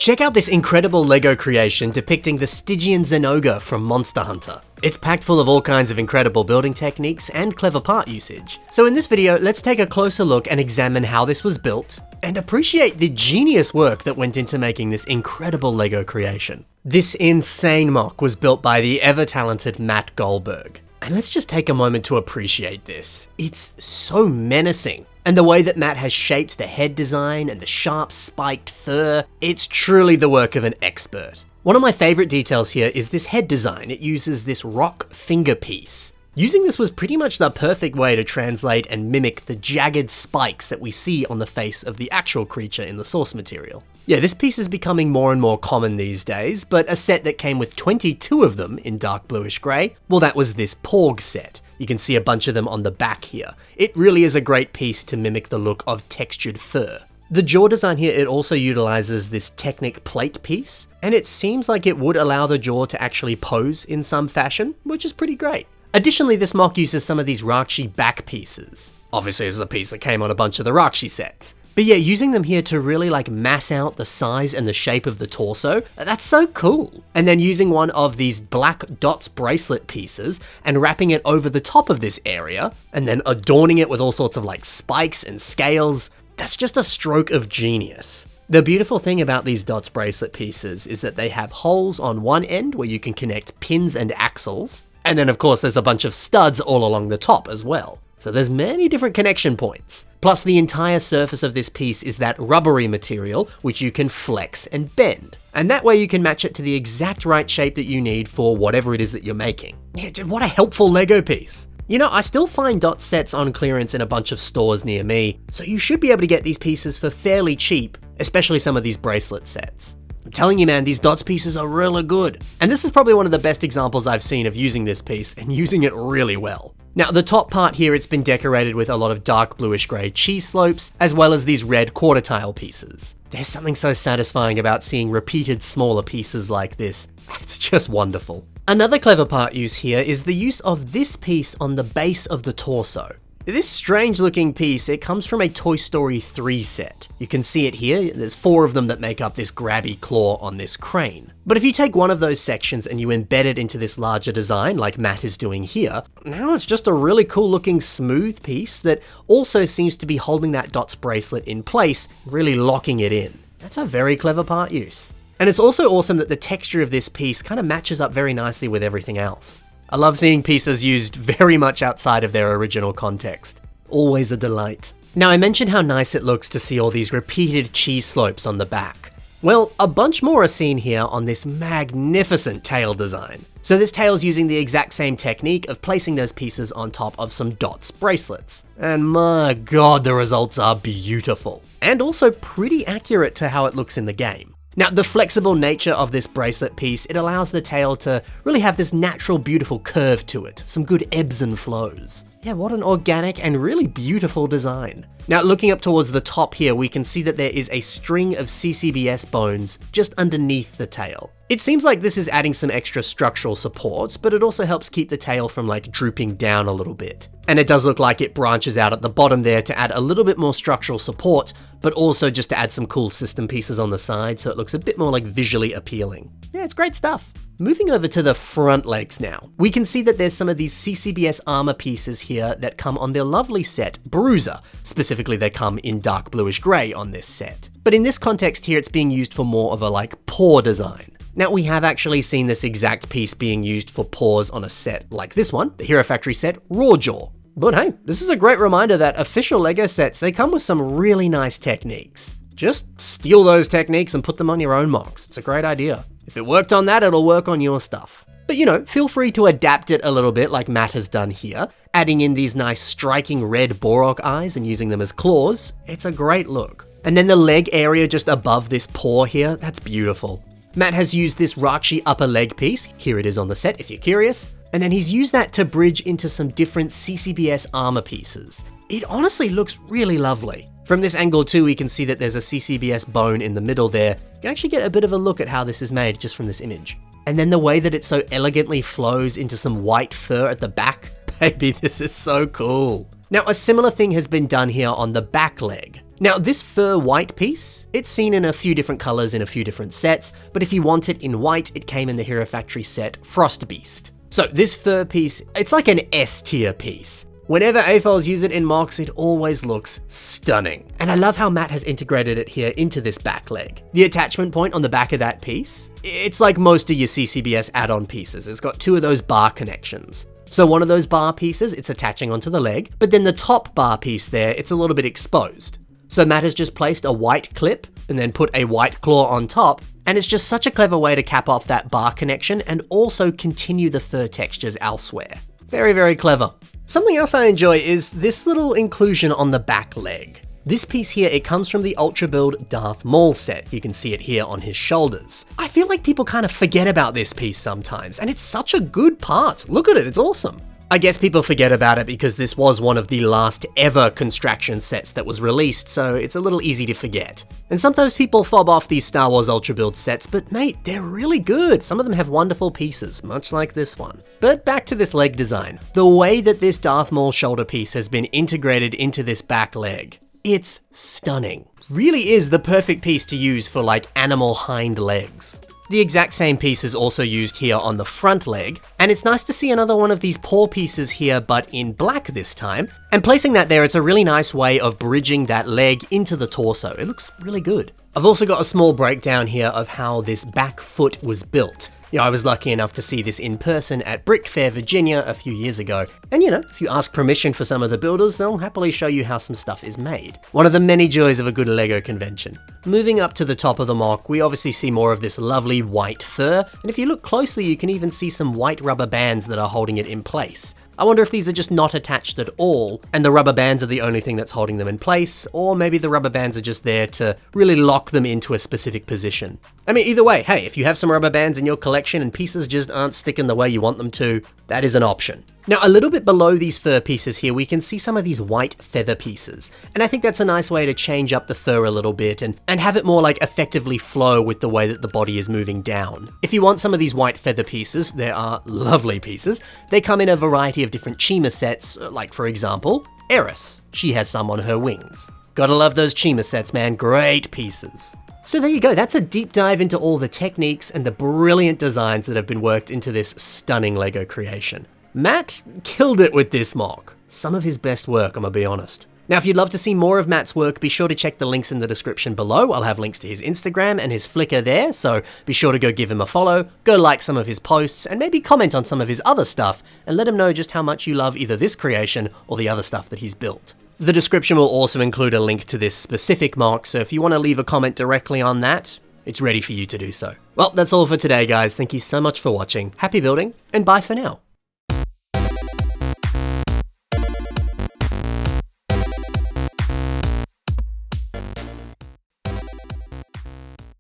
Check out this incredible LEGO creation depicting the Stygian Zinogre from Monster Hunter. It's packed full of all kinds of incredible building techniques and clever part usage. So in this video, let's take a closer look and examine how this was built, and appreciate the genius work that went into making this incredible LEGO creation. This insane mock was built by the ever-talented Matt Goldberg. And let's just take a moment to appreciate this. It's so menacing. And the way that Matt has shaped the head design and the sharp spiked fur, it's truly the work of an expert. One of my favorite details here is this head design. It uses this rock finger piece. Using this was pretty much the perfect way to translate and mimic the jagged spikes that we see on the face of the actual creature in the source material. Yeah, this piece is becoming more and more common these days, but a set that came with 22 of them in dark bluish grey, well, that was this Porg set. You can see a bunch of them on the back here. It really is a great piece to mimic the look of textured fur. The jaw design here, it also utilizes this Technic plate piece, and it seems like it would allow the jaw to actually pose in some fashion, which is pretty great. Additionally, this mock uses some of these Rakshi back pieces. Obviously, this is a piece that came on a bunch of the Rakshi sets. But yeah, using them here to really mass out the size and the shape of the torso, that's so cool. And then using one of these black dots bracelet pieces and wrapping it over the top of this area, and then adorning it with all sorts of spikes and scales, that's just a stroke of genius. The beautiful thing about these dots bracelet pieces is that they have holes on one end where you can connect pins and axles, and then of course there's a bunch of studs all along the top as well. So there's many different connection points. Plus the entire surface of this piece is that rubbery material which you can flex and bend. And that way you can match it to the exact right shape that you need for whatever it is that you're making. Yeah, dude, what a helpful LEGO piece. You know, I still find dot sets on clearance in a bunch of stores near me, so you should be able to get these pieces for fairly cheap, especially some of these bracelet sets. I'm telling you, man, these dots pieces are really good. And this is probably one of the best examples I've seen of using this piece and using it really well. Now, the top part here, it's been decorated with a lot of dark bluish grey cheese slopes, as well as these red quarter tile pieces. There's something so satisfying about seeing repeated smaller pieces like this. It's just wonderful. Another clever part use here is the use of this piece on the base of the torso. This strange looking piece, it comes from a Toy Story 3 set. You can see it here, there's 4 of them that make up this grabby claw on this crane. But if you take one of those sections and you embed it into this larger design like Matt is doing here, now it's just a really cool looking smooth piece that also seems to be holding that dots bracelet in place, really locking it in. That's a very clever part use. And it's also awesome that the texture of this piece kind of matches up very nicely with everything else. I love seeing pieces used very much outside of their original context. Always a delight. Now, I mentioned how nice it looks to see all these repeated cheese slopes on the back. Well, a bunch more are seen here on this magnificent tail design. So this tail's using the exact same technique of placing those pieces on top of some dots bracelets. And my god, the results are beautiful. And also pretty accurate to how it looks in the game. Now, the flexible nature of this bracelet piece, it allows the tail to really have this natural, beautiful curve to it. Some good ebbs and flows. Yeah, what an organic and really beautiful design. Now, looking up towards the top here, we can see that there is a string of CCBS bones just underneath the tail. It seems like this is adding some extra structural support, but it also helps keep the tail from drooping down a little bit. And it does look like it branches out at the bottom there to add a little bit more structural support, but also just to add some cool system pieces on the side so it looks a bit more visually appealing. Yeah, it's great stuff. Moving over to the front legs now, we can see that there's some of these CCBS armor pieces here that come on their lovely set, Bruiser. Specifically, they come in dark bluish grey on this set. But in this context here, it's being used for more of a paw design. Now, we have actually seen this exact piece being used for paws on a set like this one, the Hero Factory set, Rawjaw. But hey, this is a great reminder that official LEGO sets, they come with some really nice techniques. Just steal those techniques and put them on your own mocks. It's a great idea. If it worked on that, it'll work on your stuff. But feel free to adapt it a little bit like Matt has done here, adding in these nice striking red Borok eyes and using them as claws. It's a great look. And then the leg area just above this paw here, that's beautiful. Matt has used this Rakshi upper leg piece, here it is on the set if you're curious, and then he's used that to bridge into some different CCBS armor pieces. It honestly looks really lovely. From this angle too, we can see that there's a CCBS bone in the middle there. You can actually get a bit of a look at how this is made just from this image. And then the way that it so elegantly flows into some white fur at the back, baby, this is so cool. Now, a similar thing has been done here on the back leg. Now this fur white piece, it's seen in a few different colors in a few different sets, but if you want it in white, it came in the Hero Factory set Frost Beast. So this fur piece, it's like an S tier piece. Whenever AFOLs use it in mocks, it always looks stunning. And I love how Matt has integrated it here into this back leg. The attachment point on the back of that piece, it's like most of your CCBS add-on pieces. It's got 2 of those bar connections. So one of those bar pieces, it's attaching onto the leg, but then the top bar piece there, it's a little bit exposed. So Matt has just placed a white clip and then put a white claw on top, and it's just such a clever way to cap off that bar connection and also continue the fur textures elsewhere. Very, very clever. Something else I enjoy is this little inclusion on the back leg. This piece here, it comes from the Ultra Build Darth Maul set. You can see it here on his shoulders. I feel like people kind of forget about this piece sometimes, and it's such a good part. Look at it, it's awesome. I guess people forget about it because this was one of the last ever Construction sets that was released, so it's a little easy to forget. And sometimes people fob off these Star Wars Ultra Build sets, but mate, they're really good. Some of them have wonderful pieces, much like this one. But back to this leg design. The way that this Darth Maul shoulder piece has been integrated into this back leg, it's stunning. Really is the perfect piece to use for like animal hind legs. The exact same piece is also used here on the front leg, and it's nice to see another one of these paw pieces here, but in black this time. And placing that there, it's a really nice way of bridging that leg into the torso. It looks really good. I've also got a small breakdown here of how this back foot was built. You know, I was lucky enough to see this in person at Brick Fair, Virginia a few years ago. And you know, if you ask permission for some of the builders, they'll happily show you how some stuff is made. One of the many joys of a good LEGO convention. Moving up to the top of the mock, we obviously see more of this lovely white fur, and if you look closely, you can even see some white rubber bands that are holding it in place. I wonder if these are just not attached at all, and the rubber bands are the only thing that's holding them in place, or maybe the rubber bands are just there to really lock them into a specific position. I mean, either way, hey, if you have some rubber bands in your collection and pieces just aren't sticking the way you want them to, that is an option. Now, a little bit below these fur pieces here, we can see some of these white feather pieces, and I think that's a nice way to change up the fur a little bit and have it more like effectively flow with the way that the body is moving down. If you want some of these white feather pieces, there are lovely pieces. They come in a variety of different Chima sets, like for example, Eris. She has some on her wings. Gotta love those Chima sets, man, great pieces. So there you go, that's a deep dive into all the techniques and the brilliant designs that have been worked into this stunning LEGO creation. Matt killed it with this mock. Some of his best work, I'm gonna be honest. Now, if you'd love to see more of Matt's work, be sure to check the links in the description below. I'll have links to his Instagram and his Flickr there, so be sure to go give him a follow, go like some of his posts, and maybe comment on some of his other stuff, and let him know just how much you love either this creation or the other stuff that he's built. The description will also include a link to this specific mock, so if you want to leave a comment directly on that, it's ready for you to do so. Well, that's all for today, guys. Thank you so much for watching. Happy building, and bye for now.